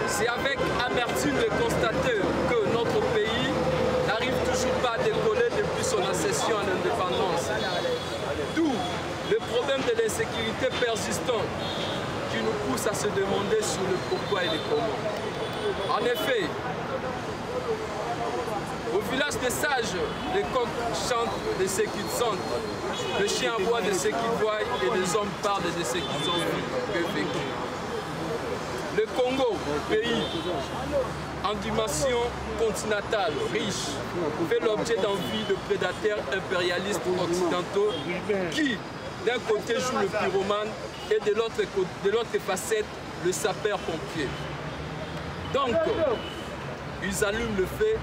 C'est avec amertume de constater que notre pays n'arrive toujours pas à décoller depuis son accession à l'indépendance. D'où le problème de l'insécurité persistant qui nous pousse à se demander sur le pourquoi et le comment. En effet, au village des sages, les coqs chantent de ce qu'ils sentent, le chien aboie de ce qu'ils voient et les hommes parlent de ce qu'ils ont vécu. Le Congo, pays en dimension continentale, riche, fait l'objet d'envie de prédateurs impérialistes occidentaux qui, d'un côté, jouent le pyromane et de l'autre facette, le sapeur-pompier. Donc, ils allument le feu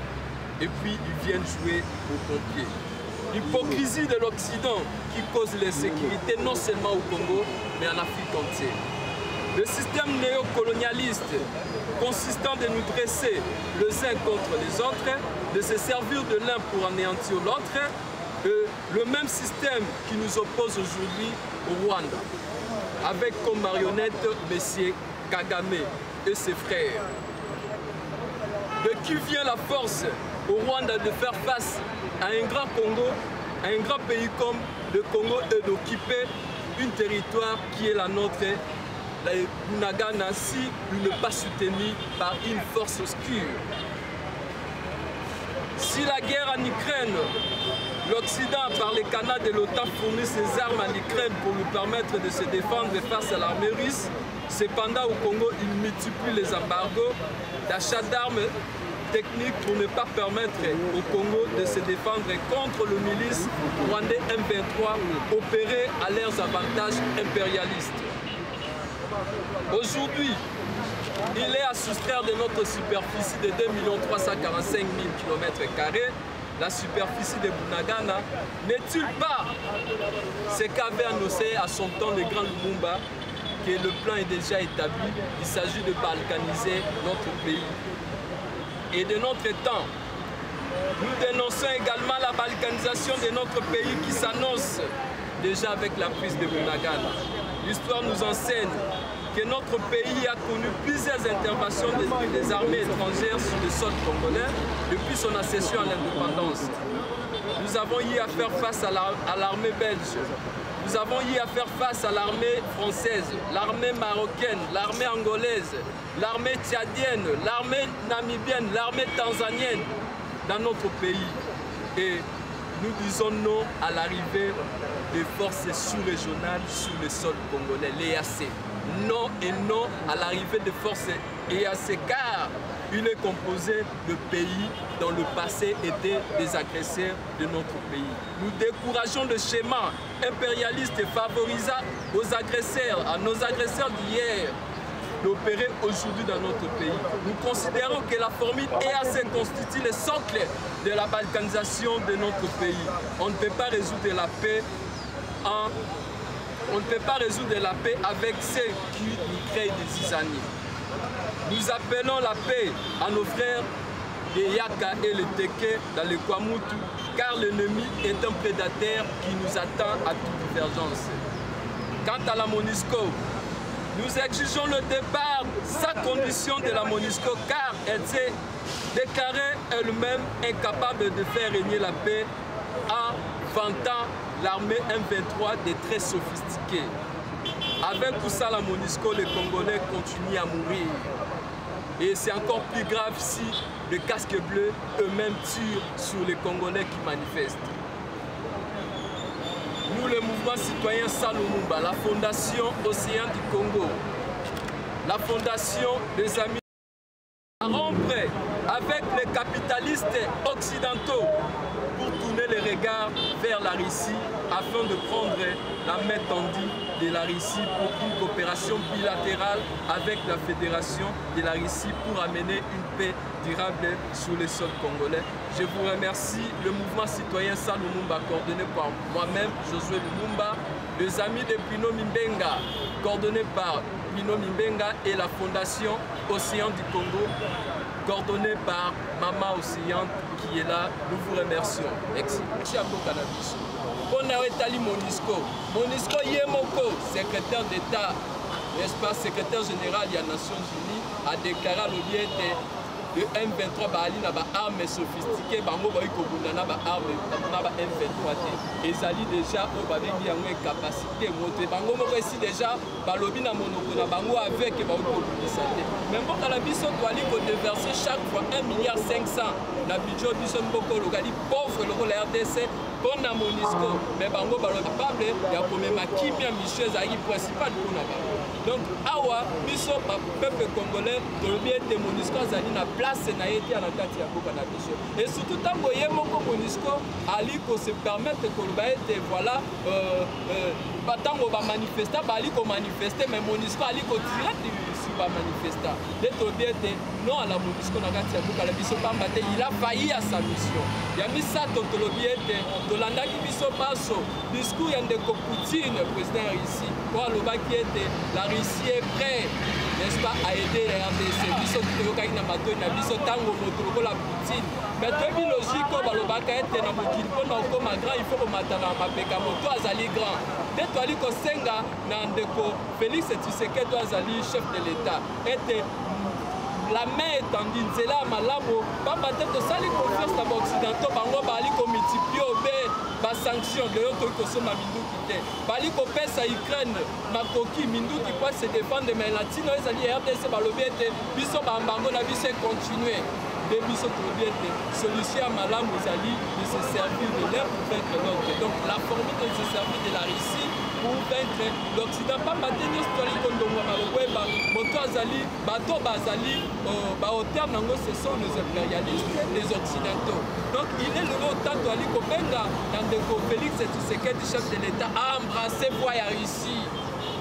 et puis ils viennent jouer aux pompiers. L'hypocrisie de l'Occident qui cause l'insécurité non seulement au Congo, mais en Afrique entière. Le système néocolonialiste consistant de nous dresser les uns contre les autres, de se servir de l'un pour anéantir l'autre, le même système qui nous oppose aujourd'hui au Rwanda, avec comme marionnette M. Kagame et ses frères. De qui vient la force au Rwanda de faire face à un grand Congo, à un grand pays comme le Congo et d'occuper un territoire qui est la nôtre, la Bunagana, si il n'est pas soutenu par une force obscure. Si la guerre en Ukraine, l'Occident, par les canaux de l'OTAN, fournit ses armes en Ukraine pour lui permettre de se défendre face à l'armée russe, cependant au Congo, il multiplie les embargos d'achat d'armes techniques pour ne pas permettre au Congo de se défendre contre le milice rwandais M23 opéré à leurs avantages impérialistes. Aujourd'hui, il est à soustraire de notre superficie de 2 345 000 km², la superficie de Bunagana, n'est-il pas ce qu'avait annoncé à son temps le grand Lumumba, que le plan est déjà établi, il s'agit de balkaniser notre pays. Et de notre temps, nous dénonçons également la balkanisation de notre pays qui s'annonce déjà avec la prise de Bunagana. L'histoire nous enseigne que notre pays a connu plusieurs interventions des armées étrangères sur le sol congolais depuis son accession à l'indépendance. Nous avons eu à faire face à l'armée belge, nous avons eu à faire face à l'armée française, l'armée marocaine, l'armée angolaise, l'armée tchadienne, l'armée namibienne, l'armée tanzanienne dans notre pays. Et nous disons non à l'arrivée des forces sous-régionales sur le sol congolais, l'EAC. Non et non à l'arrivée des forces EAC, car il est composé de pays dont le passé était des agresseurs de notre pays. Nous décourageons le schéma impérialiste et favorisant aux agresseurs, à nos agresseurs d'hier, d'opérer aujourd'hui dans notre pays. Nous considérons que la formule EAC constitue le socle de la balkanisation de notre pays. On ne peut pas résoudre la paix avec ceux qui nous créent des zizanies. Nous appelons la paix à nos frères des Yaka et les Teke dans les Kwamutu, car l'ennemi est un prédateur qui nous attend à toute divergence. Quant à la MONUSCO, nous exigeons le départ sans condition de la MONUSCO, car elle s'est déclarée elle-même incapable de faire régner la paix en vantant l'armée M23 des très sophistiqués. Avec tout ça, la MONUSCO, les Congolais continuent à mourir. Et c'est encore plus grave si les casques bleus eux-mêmes tirent sur les Congolais qui manifestent. le mouvement citoyen Salumumba, la Fondation Océan du Congo, la Fondation des Amis à rompre avec les capitalistes occidentaux pour tourner les regards vers la Russie afin de prendre la main tendue de la Russie pour une coopération bilatérale avec la Fédération de la Russie pour amener une paix durable sur le sol congolais. Je vous remercie, le mouvement citoyen Salumumba coordonné par moi-même, Josué Lumumba, les amis de Bruno Mimbenga coordonné par Bruno Mimbenga et la Fondation Océan du Congo coordonnée par Maman Océan qui est là. Nous vous remercions. Merci. On a établi MONUSCO Yemoko, secrétaire d'État, n'est-ce pas, secrétaire général des Nations Unies, a déclaré l'objet de M23 bali na ba armes sophistiquées bango ba ikobunda na ba armes na ba M23 ezali déjà o ba bengi yango capacité moto bango moko ici déjà balobi na monoko na bango avec ba ikobundisa te même mboka na biso twali ko déverser chaque fois 1,5 milliard na budget biso mboko lokali pauvre loko la RDC pour na MONUSCO mais bango balobi capable ya komema kimia mission ezali principal pour na bango donc awa biso peuple congolais tolobi ete MONUSCO azali na place na yeti na kati ya mboka na biso et surtout tango ye moko MONUSCO ali ko se permettre koloba ete voilà tango ba manifesta bali ko manifester mais MONUSCO ali ko tirer sur ba manifesta et tolobi ete non à la MONUSCO na kati ya mboka na biso pamba te il a failli à sa mission ya misato tolobi ete tolandaki biso paso discours ya ndeko Poutine président ici pour alobaki ete la Russie est prête, n'est-ce pas, à aider les RDC. Biso toyokaki na matoi na biso tango moto lokola Poutine. Mais toyebi logique oyo balobaka ete na mokili mpona okoma grand il faut komata na mapeka moto azali grand. Nde toali kosenga na ndeko Félix Tshisekedi azali chef de l'État ete la main étendue nzela malamu pamba te tosali confiance na baoccidentaux bango bali komultiplie obe basanction leyo toyi kosomba minduki te bali kopesa Ukraine makoki minduki kwa se défendre mais latino ezali RDC balobi ete biso bambango na biso continue de biso tolobi ete solution ya malamu ezali de se servir de l'un pour vaincre l'autre donc la formule de se servir de la Russie pour vaincre l'Occident pamba te nyonso toali kondongwa malokoyeba moto azali bato bazali baauteur nango ce sont les impérialistes les occidentaux donc il est le temps toali kobenga na ndeko Félix Tshisekedi chef de l'État a embrassé voie ya Russie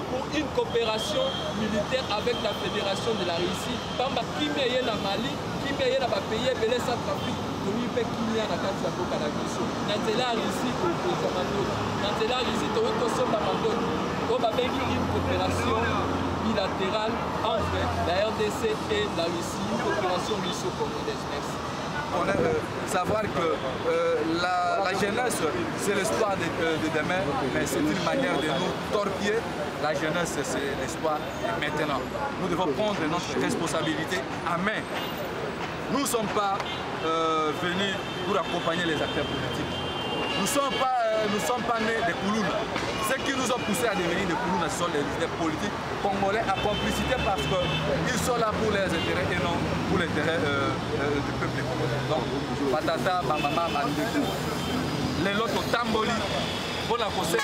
pour une coopération militaire avec la Fédération de la Russie pamba kimia ye na Mali kimia ye na bapays ebele Centrafrique toyi mpe kimia na kati ya mboka na biso na nzela ya Russie kokoza mandoki na nzela ya Russie toyi kosomba mandoki oyo babengi une coopération bilatérale entre la RDC et la Russie une coopération russo-congolaise. Merci. On aime savoir que la jeunesse, c'est l'espoir de demain, mais c'est une manière de nous torpiller. La jeunesse, c'est l'espoir de maintenant. Nous devons prendre notre responsabilité à main. Nous ne sommes pas venus pour accompagner les acteurs politiques. Nous ne sommes pas nés des Koulouna. Ce qui nous a poussés à devenir des Koulouna, ce sont les leaders politiques congolais à complicité parce qu'ils sont là pour leurs intérêts et non pour l'intérêt du peuple congolais. Donc, Patata, Bamama, Mandeko, les lotos Tamboli, pour la conseil.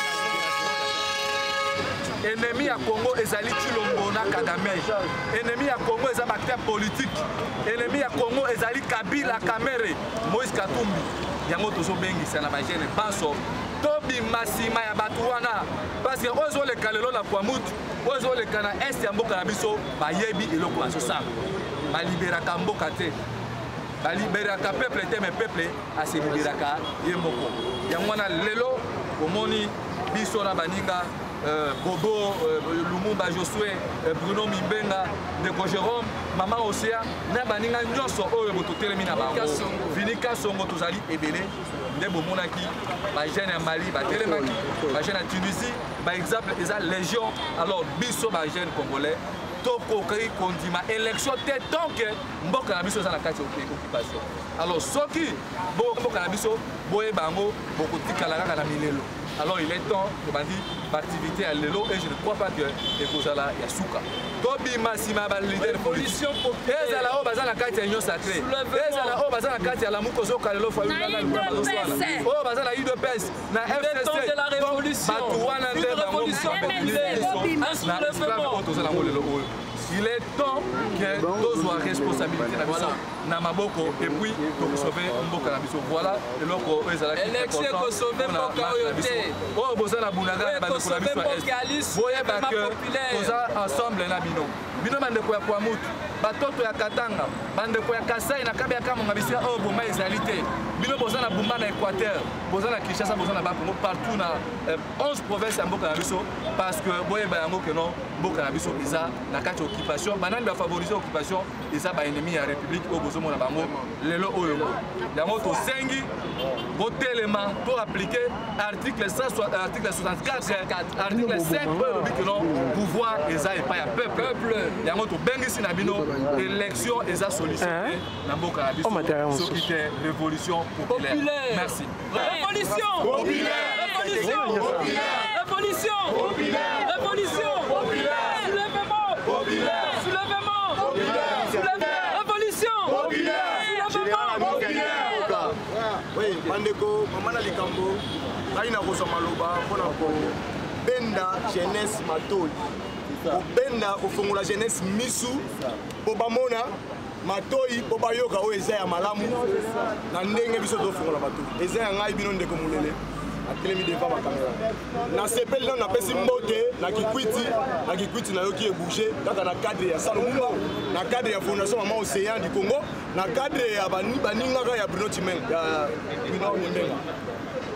Ennemi à Congo, Ezali Chilombo na Kagame. Ennemi à Congo, Ezali acteur politique. Ennemi à Congo, Ezali Kabila Kamere, Moïse Katumbi. Yango tozo bengi sana ba jeune baso tobi masima ya batuana parce que ozo le kalelo la kwamut ozo le kana est ya mboka na biso ba yebi eloko aso sa ba liberaka mboka te ba liberaka peuple te mais peuple a se liberaka yemoko yango na lelo omoni biso na baninga Bobo, Lumumba Josué, Bruno Mimbenga, Ndeko Jérôme, Maman Océan, Nabaninga Nyoso, Oyo Bototelemi na bango. Vinika Songo tozali ebele, nde bomonaki, ba jeune ya Mali, ba telemaki, ba jeune ya Tunisie, par exemple, eza légion, alors biso ba jeune congolais, toko kay kondima élection te tant que mboka na biso za na kati occupation. Alors soki mboka na biso boye bango bokotikala kaka na milelo. alors il est temps que bandi activité à l'élo et je ne crois pas que ekozala ya suka tobima nsima balidere révolution populaire ezala oyo baza na kati ya union sacré ezala oyo baza na kati ya lamuko ozoka lelo oyo baza na UDPS na FCC bato wana nde bango tozala yango lelo oyo il est temps que tozwa responsabilité na biso na maboko et puis tokosauve mboka na biso voilà eloko oyo ezalaki élection ekosauve mboka oyo te oyo boza na bunagana bandeko na biso boyeba ke toza ensemble na bino bandeko ya Kwamutu batoto ya Katanga bandeko ya Kasai na Kabe ya Kamonga bisika oyo boma ezali te bino boza na Bumba na Équateur boza na Kinshasa boza na Bakongo partout na 11 provinces ya mboka na biso parce que boyeba yango ke non mboka na biso eza na kati ya occupation banani bafavorize occupation eza baennemi ya république oyo bozomona bango lelo oyo yango tosengi botelema to appliquer article 64 article 5 oyo elobi ke non pouvoir eza epai ya peuple yango tobengisi na bino élection eza solution na mboka na biso soki te révolution populaire. Merci. Révolution populaire. Révolution populaire. Révolution populaire. Révolution populaire. Soulèvement populaire. Soulèvement populaire. Soulèvement. Révolution populaire. Soulèvement populaire. Oui, bandeko, mamana likambo, aina kozoma loba mpona ko benda jeunesse matoi. Benda kofongola jeunesse misu po bamona matoi po bayoka oyo eza ya malamu na ndenge biso tofongola bato eza ya ngai bino ndeko mulele atelemi devant bakamera na sepeli nano napesi mbote na kikwiti nayoki ebouge kaka na cadre ya salomumba na cadre ya fondation mama océan du Congo na cadre ya baningaka ya Bruno Chimenga ya Bruno Nyembenga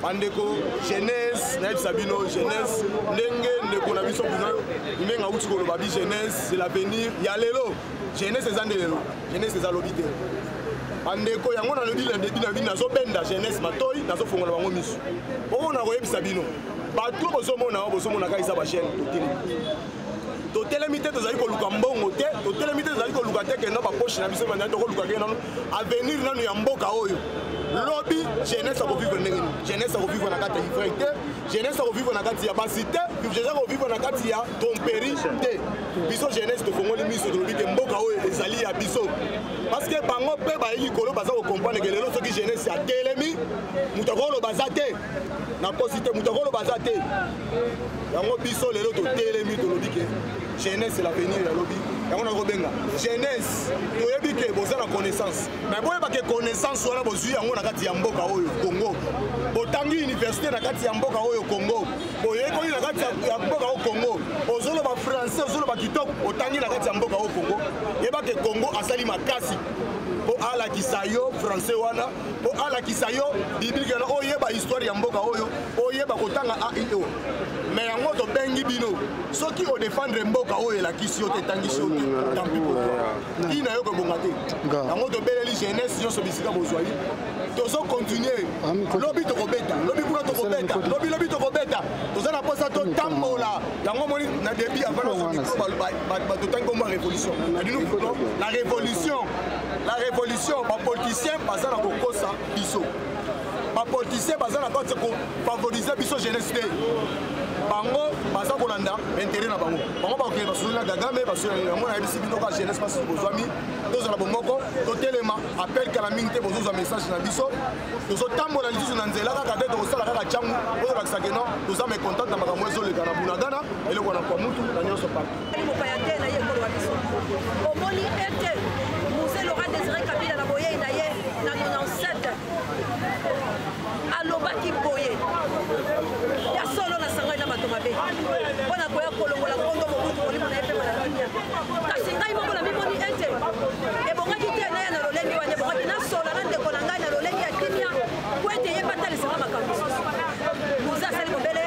bandeko jeunesse nayebisa bino jeunesse ndenge ndeko na biso Bruno Nyembenga uti koloba bi jeunesse c'est l'avenir ya lelo jeunesse eza nde lelo jeunesse eza lobi te bandeko yango nalobi na debi na bino nazobenda jeunesse matoi nazofongola bango miso oyo nakoyebisa bino bato bozomona kaka eza bachaine totelemi te tozali koluka mbongo te totelemi te tozali koluka te kenda baposhe na biso bandani tokoluka ke nano avenir nano ya mboka oyo lobi jeunesse akovivre ndenge nini jeunesse akovivre na kati ya ivrei te jeunesse akovivre na kati ya basi te jeunesse akovivre na kati ya tromperi te biso jeunesse tofongoli miso tolobi ke mboka oyo ezali ya biso parce que bango mpe bayeli kolo baza kokomprendre ke lelo soki jeunesse atelemi moto akoloba aza te na kosi te moto akoloba aza te yango biso lelo totelemi tolobi ke jeunesse c'est l'avenir ya lobi yango nakobenga jeunesse toyebi ke boza na connaissance mais boyeba ke connaissance wana bozwi yango na kati ya mboka oyo Congo botangi université na kati ya mboka oyo Congo boyekoli na kati ya mboka oyo Congo ozoloba français ozoloba kitoko otangi na kati ya mboka oyo Congo yeba ke Congo asali makasi po alakisa yo français wana po alakisa yo biblique na oyeba histoire ya mboka oyo oyeba kotanga AIO mais yango tobengi bino soki odefendre mboka oyo elakisi yo te etangisi yo te tant pis pour toi tina yo kobonga te yango tobeleli jeunesse nyonso bisika bozwai tozokontinue lobi tokobeta lobi kuna tokobeta lobi tokobeta toza na posa totambola yango moni na début avant batotangi kombo ya révolution la révolution bapoliticien baza na kokosa biso bapoliticien baza na kati kofavorize biso jeunesse te bango baza kolanda intérêt na bango bakokende basoli na Kagame basoli yango nayebisi bino ka jeunesse basi bozwami tozala bomoko totelema appel kala mingi te bozozwa message na biso tozotambola lisusu na nzela kaka te tokosala kaka ntiangu ozolakisa keno toza mécontente na makambo ezoleka na bunagana eloko na Kwamutu na nyonso omoni ete Mose Laurent Désiré Kabila na boye na ye na 97 alobaki boye ya solo na sangai na bato mabe mpona koya kolongola kondo mobutu molimo na ye mpe mana dunia kasi ngai moko na mimoni ete ebongaki te na ye na lolenge wana ebongaki na sola na ndeko na ngai na lolenge ya kimia po ete ye batalisaka makambo moze asali mobele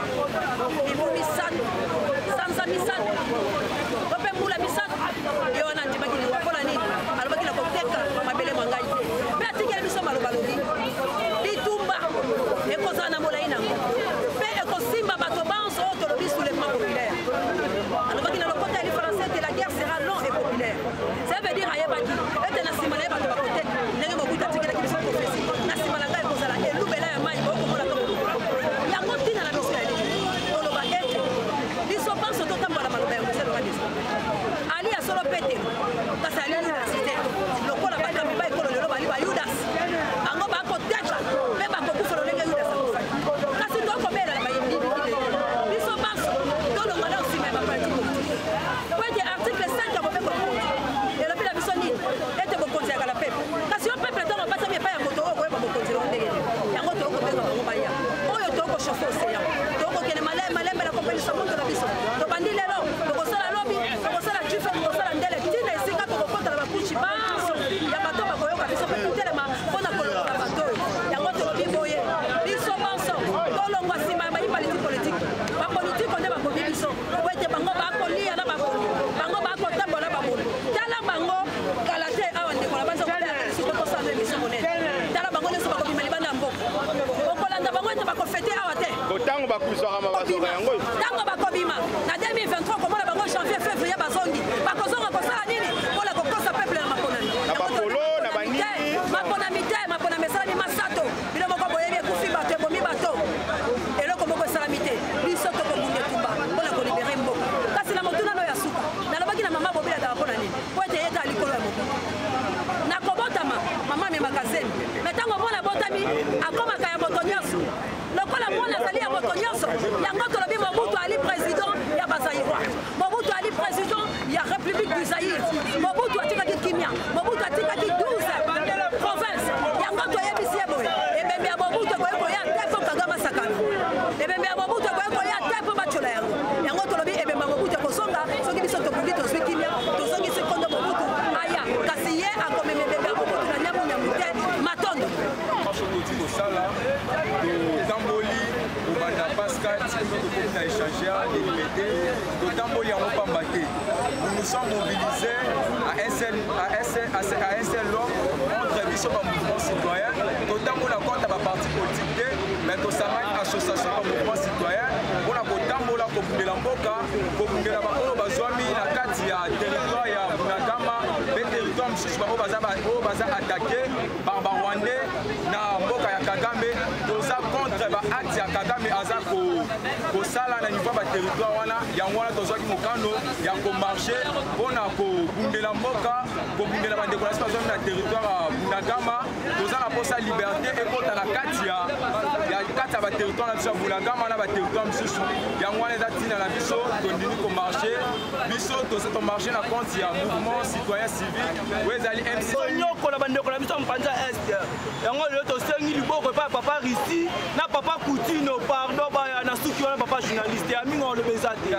mibu misato sanza misato to mpe mbula misato ye wana andimaki liwa mpona nini alobaki na koteka mabele mwa ngai te mpe atikeli biso malobalobi bitumba ekozala na molai nango mpe ekosimba bato banso oyo tolobi soulèvement populaire alobaki na lokota ya lifrançais te la guerre sera long et na biso tobandi lelo tokosala lobi tokosala jufe tokosala ndele ntina esika tokokotala bakushi banso ya bato bakoyoka biso mpe totelema mpona kolongola bato oyo yango tolobi boye biso banso tolongwa nsima ya bayibaliti politike bapolitike nde bakomi biso po ete bango bakolia na babolu bango bakotambola babolu tala bango kala te awa ndeko na banza kokosala émission monene tala bango nyonso bakobima libanda ya mboka okolanda bango ete bakofete awa te ntango bakwisaka mabazoka yango ntango bakobima na 2023 komona bango janvier février bazongi bakozonga kosala nini mpona kokosa peuple na maponami na bakolo na banini maponami te maponami esalami masato bino moko boyebi ekufi bato ebomi bato eloko moko esalami te biso tokobunda etumba mpona kolibere mboka kasi na motuna no ya suka nalobaki na mama bobelataka mpona nini po ete yeta likolo ya mobutu nakobotama mama amemaka zemi me ntango mwana botami akomaka ya moto nyonso lokola mwana azali ya moto nyonso yango tolobi mobutu ali président ya bazaïrois mobutu ali président ya république du zaïre mobutu atikaki kimia mobutu atikaki 12 province yango toyebisi ye boye ebembe ya mobutu ekoki koya te mpo kagama sakana ebembe ya mobutu ekoki koya te mpo batyola yango yango tolobi ebembe ya mobutu ekozonga soki biso tobundi tozwi kimia tozongisi kondo mobutu aya kasi ye akomema ebembe ya mobutu na nyamunyamu te matondo kosala totamboli kobanda pascal tikomi tokomi na échangeur de limité totamboli yango pamba te nous sommes mobilisés à un seul homme contre biso bamouvement citoyen totambola contre baparti politique te mais tosamaki association bamouvement citoyen mpona kotambola kobundela mboka kobundela baoyo bazwami na kati ya territoire ya bunagama mpe territoire mosusu oyo baza atake par barwandais na mboka ya kagame toza contre baacte ya kagame aza kosala na niveau ya baterritoire wana yango wana tozwaki mokano ya komarche mpona kobundela mboka kobundela bandeko na biso bazwami na territoire ya bunagama toza na mposa liberté ekota na kati ya baterritoire na biso ya bunagama na baterritoire mosusu yango wana eza ntina na biso tondimi komarche biso tomarche na compte ya mouvement citoyen civique oyo ezali nyokola bandeko na biso mpanza este yango lelo tosengi liboko epai ya papa risi na papa kutino pardon baya na suki wana papa journaliste ya mingi oloba eza te